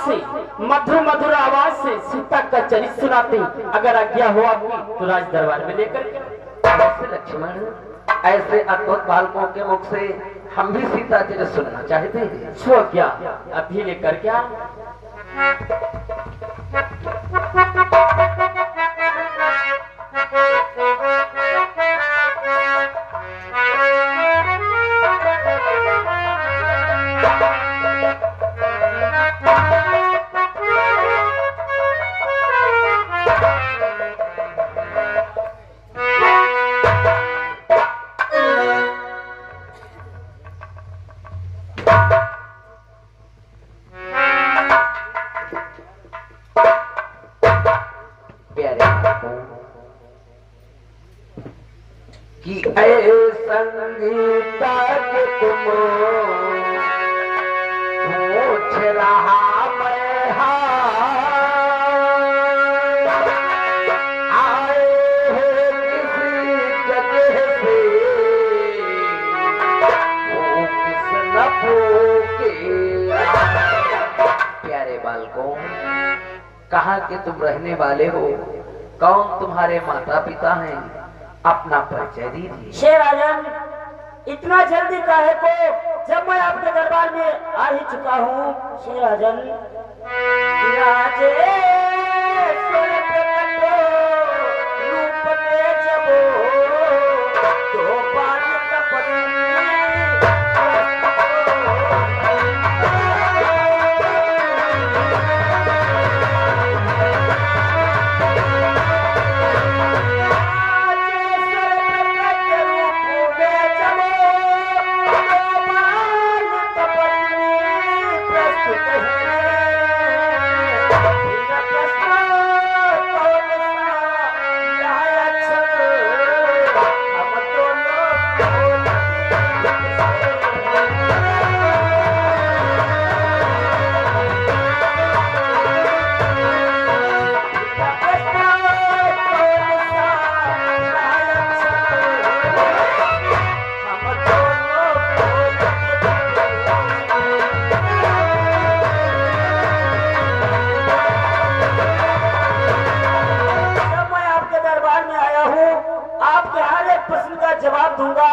से मधुर मधुर आवाज से सीता का चरित्र सुनाते, अगर आज्ञा हो आपकी तो राज दरबार में लेकर। लक्ष्मण, ऐसे अद्भुत बालकों के मुख से हम भी सीता चरित्र सुनना चाहते हैं। छो क्या अभी लेकर क्या? कि ऐ संगीता के तुम पूछ रहा मैं आए हैं किसी जगह से, वो किस नफो के। प्यारे बालकों, कहाँ के तुम रहने वाले हो? कौन तुम्हारे माता पिता हैं? अपना परिचय दीजिए। शेराजन, इतना जल्दी काहे को, जब मैं आपके दरबार में आ ही चुका हूँ। शेराजन, राजे रूप में जब तो पानी जवाब दूंगा।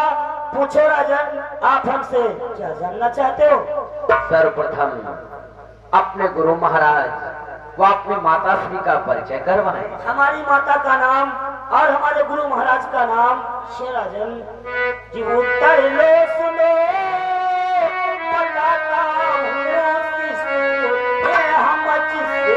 पूछो राजन, आप हमसे क्या जानना चाहते हो? सर्वप्रथम अपने गुरु महाराज व अपने माता श्री का परिचय करवाएं। हमारी माता का नाम और हमारे गुरु महाराज का नाम शेराजन जी। उत्तर लो सुनो, बताता हूँ किसको, ये हम जिससे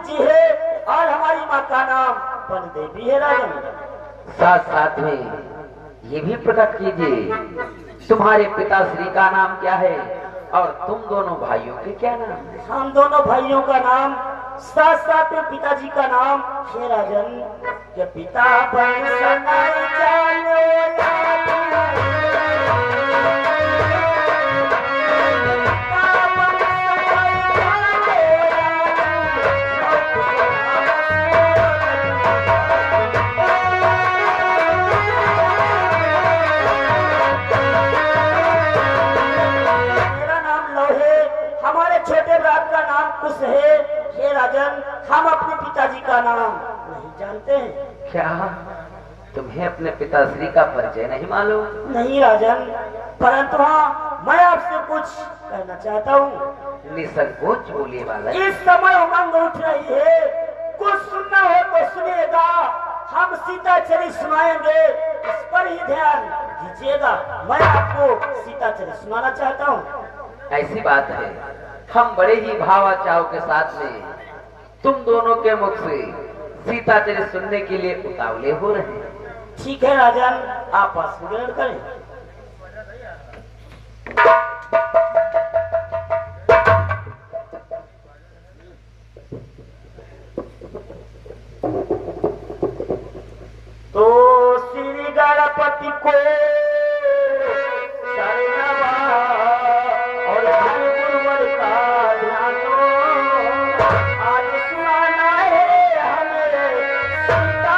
जी है और हमारी माँ का नाम बन देवी है। राजन, साथ साथ में ये भी प्रकट कीजिए तुम्हारे पिताश्री का नाम क्या है और तुम दोनों भाइयों के क्या नाम है? हम दोनों भाइयों का नाम, साथ साथ में पिताजी का नाम शेराजन के पिता बन सनाई जानो। खुश है। हे राजन, हम अपने पिताजी का नाम नहीं जानते हैं। क्या तुम्हें अपने पिताश्री का परिचय नहीं मालूम? नहीं राजन, परंतु हाँ, मैं आपसे कुछ कहना चाहता हूँ। निसंकोच बोलिए बालक। इस समय उमंग उठ रही है, कुछ सुनना हो तो सुनिएगा, हम सीता चरित सुनाएंगे, इस पर ही ध्यान दीजिएगा। मैं आपको सीता चरित सुनाना चाहता हूँ। ऐसी बात है, हम बड़े ही भावाचाव के साथ में तुम दोनों के मुख से सीता चरित सुनने के लिए उतावले हो रहे हैं। ठीक है राजन, आप पास ग्रहण करें। तो श्री गणपति को शरणवा और धन गुरुवर का ध्यान दो। आज सुनाना है हमें सीता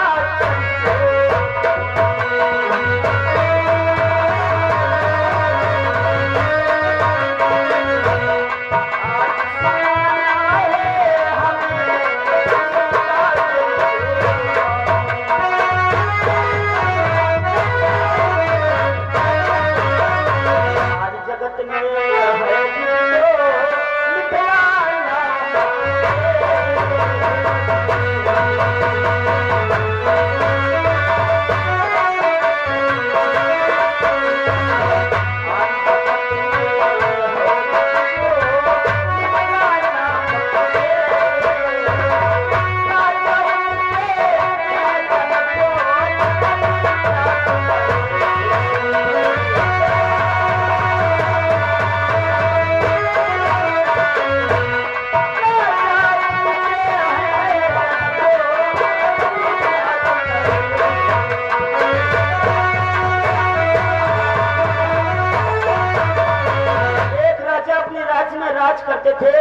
करते थे।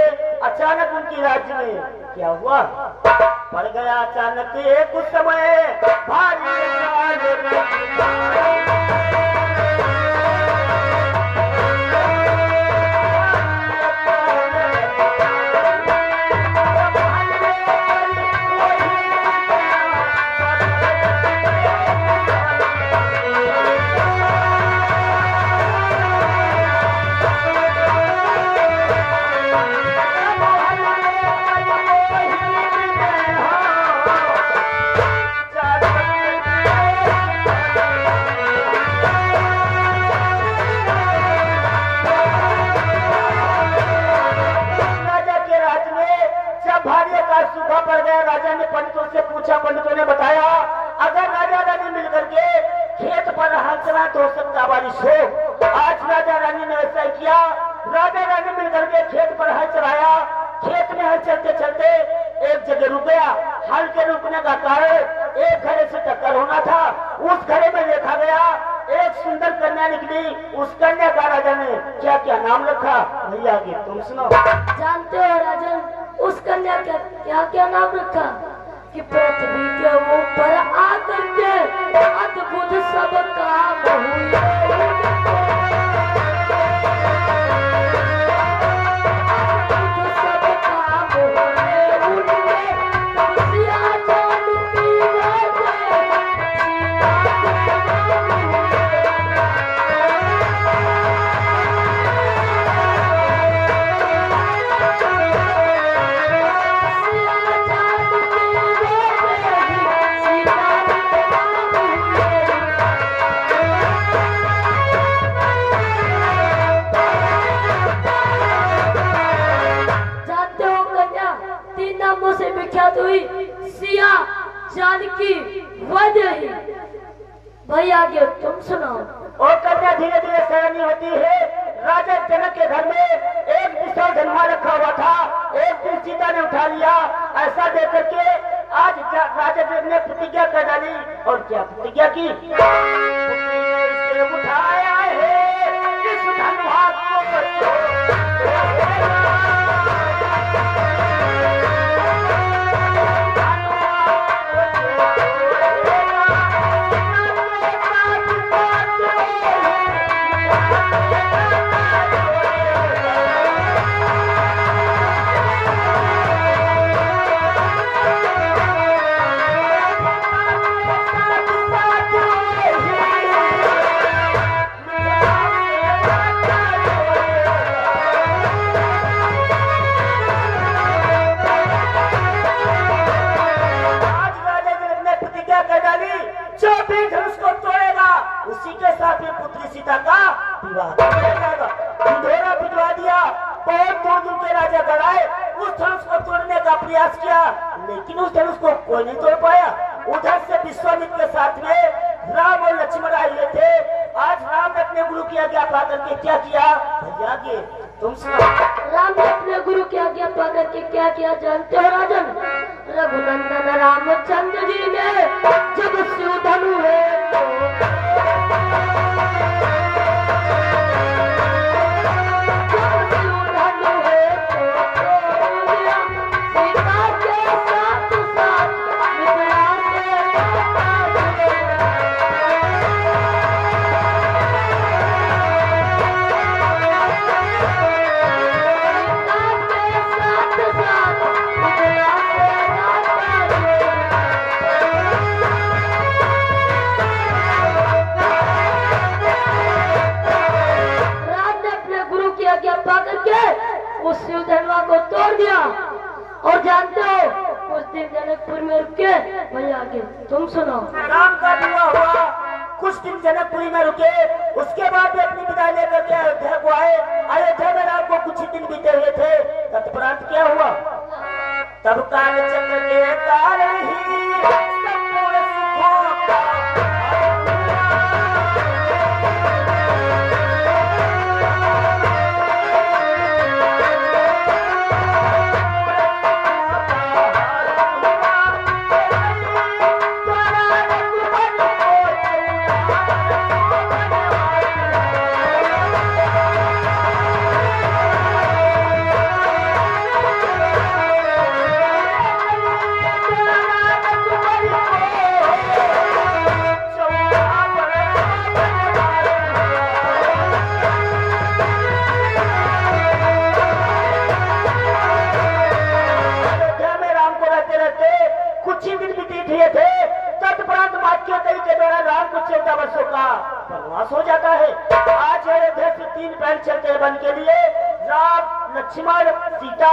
अचानक उनकी राज्य में क्या हुआ? पड़ गया अचानक एक उस समय भारी सूखा पड़ गया। राजा ने पंडितों से पूछा, पंडितों ने बताया अगर राजा रानी मिलकर के खेत पर हल चलाए तो हो सकता बारिश हो। आज राजा रानी ने ऐसा किया, राजा रानी मिलकर के खेत पर हल चलाया। खेत में हल चलते चलते एक जगह रुक गया। हल के रुकने का कारण एक घड़े से टक्कर होना था। उस घड़े में देखा गया एक सुंदर कन्या निकली। उस कन्या का राजा ने क्या क्या नाम रखा, भैया आगे तुम सुनो। जानते हो राजन, उस कन्या का क्या क्या नाम रखा कि पृथ्वी के ऊपर आकर के अद्भुत सब काम हुए। विख्यात हुई सिया जानकी वैदेही। भैया आगे तुम सुनाओ। और कन्या धीरे धीरे सयानी होती है। राजा जनक के घर में एक विशाल धनुहा रखा हुआ था। एक दिन सीता ने उठा लिया। ऐसा देख करके आज राजा जनक ने प्रतिज्ञा कर डाली। और क्या प्रतिज्ञा की? उठाया है इस धनुहा को। पुत्री सीता का विवाह कर दिया जाएगा। ढिंढोरा भिजवा दिया, बहुत दूर दूर के राजा गड़ाए, उस धनुष को तोड़ने का प्रयास किया, लेकिन उस धनुष को कोई नहीं तोड़ पाया। उधर से विश्वामित्र के साथ में राम और लक्ष्मण आए हुए थे। आज राम ने अपने गुरु की आज्ञा पा करके क्या किया भैया आगे तुम सुनो। राम ने अपने गुरु की आज्ञा पा करके क्या किया जानते हो राजन? रघुनंदन रामचंद्र जी ने जब शिव धनु है उस शिव धनुआ को तोड़ दिया। और जानते हो उस दिन जनकपुर में रुके भैया आगे तुम सुनो। राम का विवाह हुआ, कुछ दिन जनकपुरी में रुके, उसके बाद वे अपनी विदाई लेकर के अयोध्या को आए। अयोध्या में राम को कुछ ही दिन बीते हुए थे, तत्परांत क्या हुआ? तब काल चक्र के कारण ही संपूर्ण सुखों का वनवास हो जाता है। आज अयोध्या से 3 बैल चलते हैं वन के लिए। राम लक्ष्मण सीता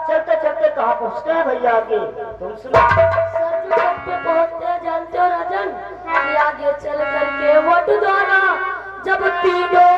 चलते चलते कहाँ पहुँचते हैं भैया आगे तुम सुनो। पे पहुँचते हैं जानते हो राजन? कि आगे चल करके वट द्वारा जब तीनों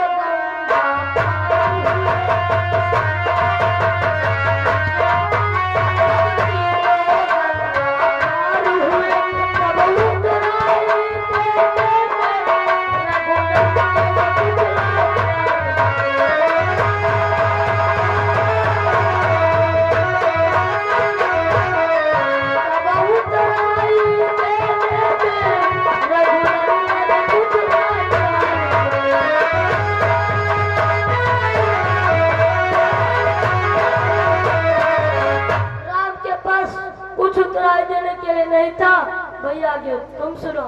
नहीं था भैया आगे तुम सुनो।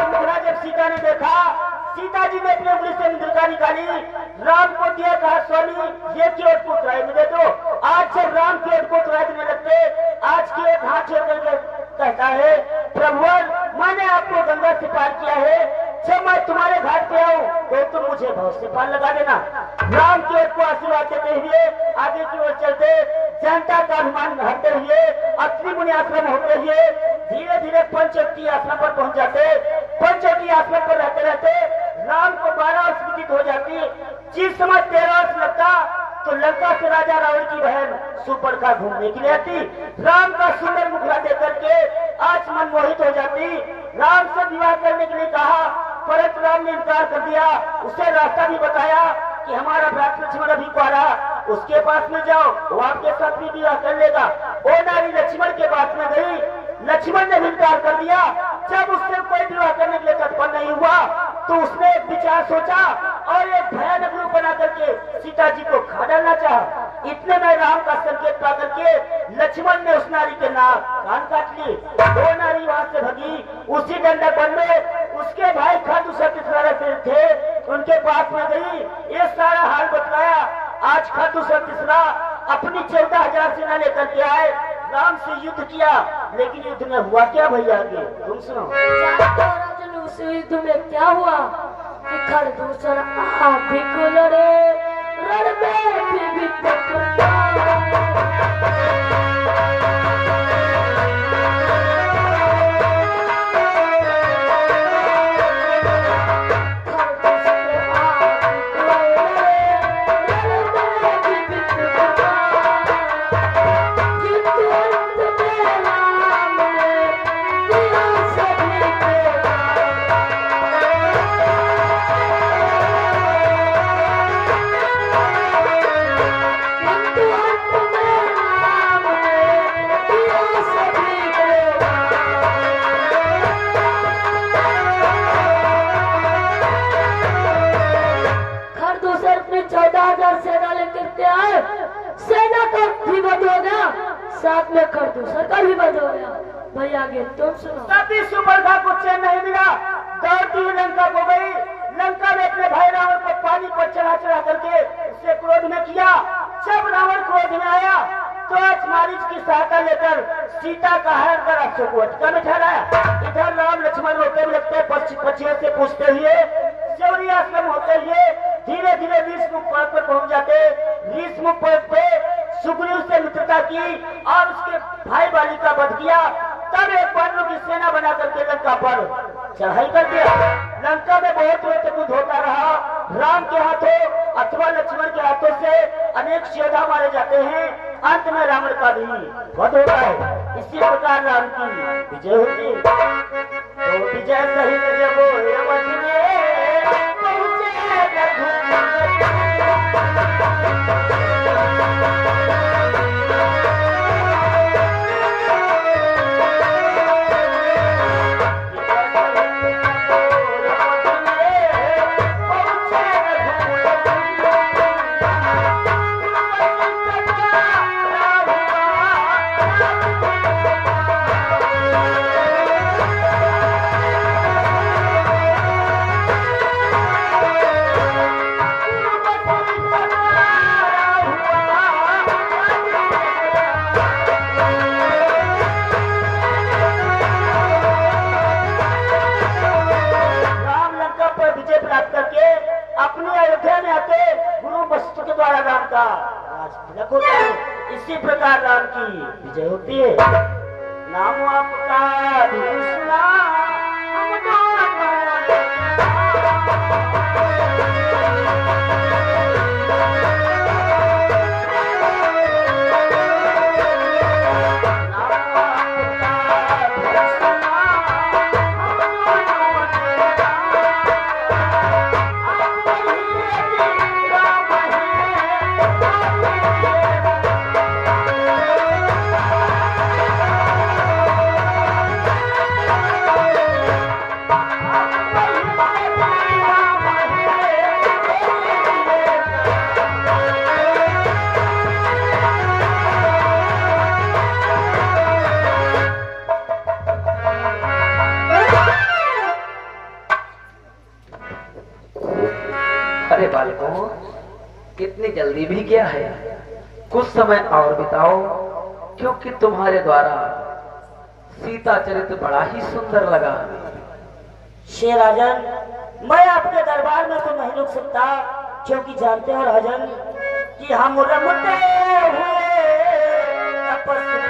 मुखड़ा जब सीता ने देखा, सीता जी ने अपने उंगली से मुद्रिका निकाली, राम को दिया, कहा स्वामी ये की ओट को ट्राई में दे दो। आज जब राम की ओट को ट्राई देने लगते, आज की एक हाथ छोड़ करके कहता है प्रभुवर मैंने आपको गंगा से पार किया है, जब मैं तुम्हारे घाट पे आऊँ तो तुम मुझे बहुत से पार लगा देना। राम की ओर को आशीर्वाद देते हुए आगे की ओर चलते, जनता का अभिमान हटते हुए, अत्रि मुनि आश्रम होते हुए धीरे धीरे पंचवटी आश्रम पर पहुंच जाते। पंचवटी आश्रम पर रहते रहते राम को 12 वर्ष बीत हो जाती। जिस समय 13 वर्ष लगता तो लंका से राजा रावण की बहन सुपर्णखा घूमने के लिए आती। राम का सुंदर मुखड़ा देख करके आज मन मोहित हो जाती। राम से विवाह करने के लिए कहा, परंतु राम ने इनकार कर दिया। उसे रास्ता भी बताया कि हमारा भ्राता लक्ष्मण अभी कुआरा, उसके पास में जाओ, वो आपके साथ भी विवाह कर लेगा। वो नारी लक्ष्मण के पास में गई, लक्ष्मण ने भी इनकार कर दिया। जब उसने कोई विवाह करने के लिए तत्पर नहीं हुआ तो उसने एक विचार सोचा और एक भयानक रूप बना करके सीता जी को खा डालना चाहा। इतने में राम का संकेत पा करके लक्ष्मण ने उस नारी के नाक कान काट लिए। वो नारी वहां से भगी। उसी दंडक वन में उसके भाई खाटू सत्य थे, उनके पास में गई, ये सारा हाल बतलाया। आज खाटू सत्य अपनी 14,000 सेना लेकर के आए, राम से युद्ध किया, लेकिन युद्ध में हुआ क्या भैया आगे तुम सुनो। राजन उस युद्ध में क्या हुआ कि खरदूषण आप भी को लड़े, रण में भी टकराए। दूसरा का भी बंद हो गया। भाई आगे तुम सुनो। तभी सुबह को चैन नहीं मिला, दौड़ती हुई लंका को गई। लंका में अपने भाई रावण को पानी पर चढ़ा चढ़ा करके उसे क्रोध में किया। जब रावण क्रोध में आया तो मारीच की सहायता लेकर सीता का हरण कर अक्षय को अटका में ठहराया। इधर राम लक्ष्मण रोते लगते पक्षियों से पूछते हुए शौर्य आश्रम होते हुए धीरे धीरे ऋषमुख पर्वत पर पहुंच जाते। ऋषमुख पर्वत पे सुग्रीव से मित्रता की और उसके भाई बाली का वध किया। तब एक पांडवों की सेना बना करके लंका पर चढ़ाई कर दिया। लंका में बहुत युद्ध होता रहा। राम के हाथों अथवा लक्ष्मण के हाथों से अनेक योद्धा मारे जाते हैं। अंत में रावण का भी वध होता है। इसी प्रकार राम की विजय होती है। तो विजय सहित जब वध में पहुंचे रघुपति। इसी प्रकार राम की विजय होती है। नाम आपका भी सुना अरे बालकों, कितनी जल्दी भी क्या है, कुछ समय और बिताओ, क्योंकि तुम्हारे द्वारा सीता चरित्र बड़ा ही सुंदर लगा। शेराजन, मैं आपके दरबार में तो नहीं रुक सकता, क्योंकि जानते हो राजन कि हम रमते हुए तपस्या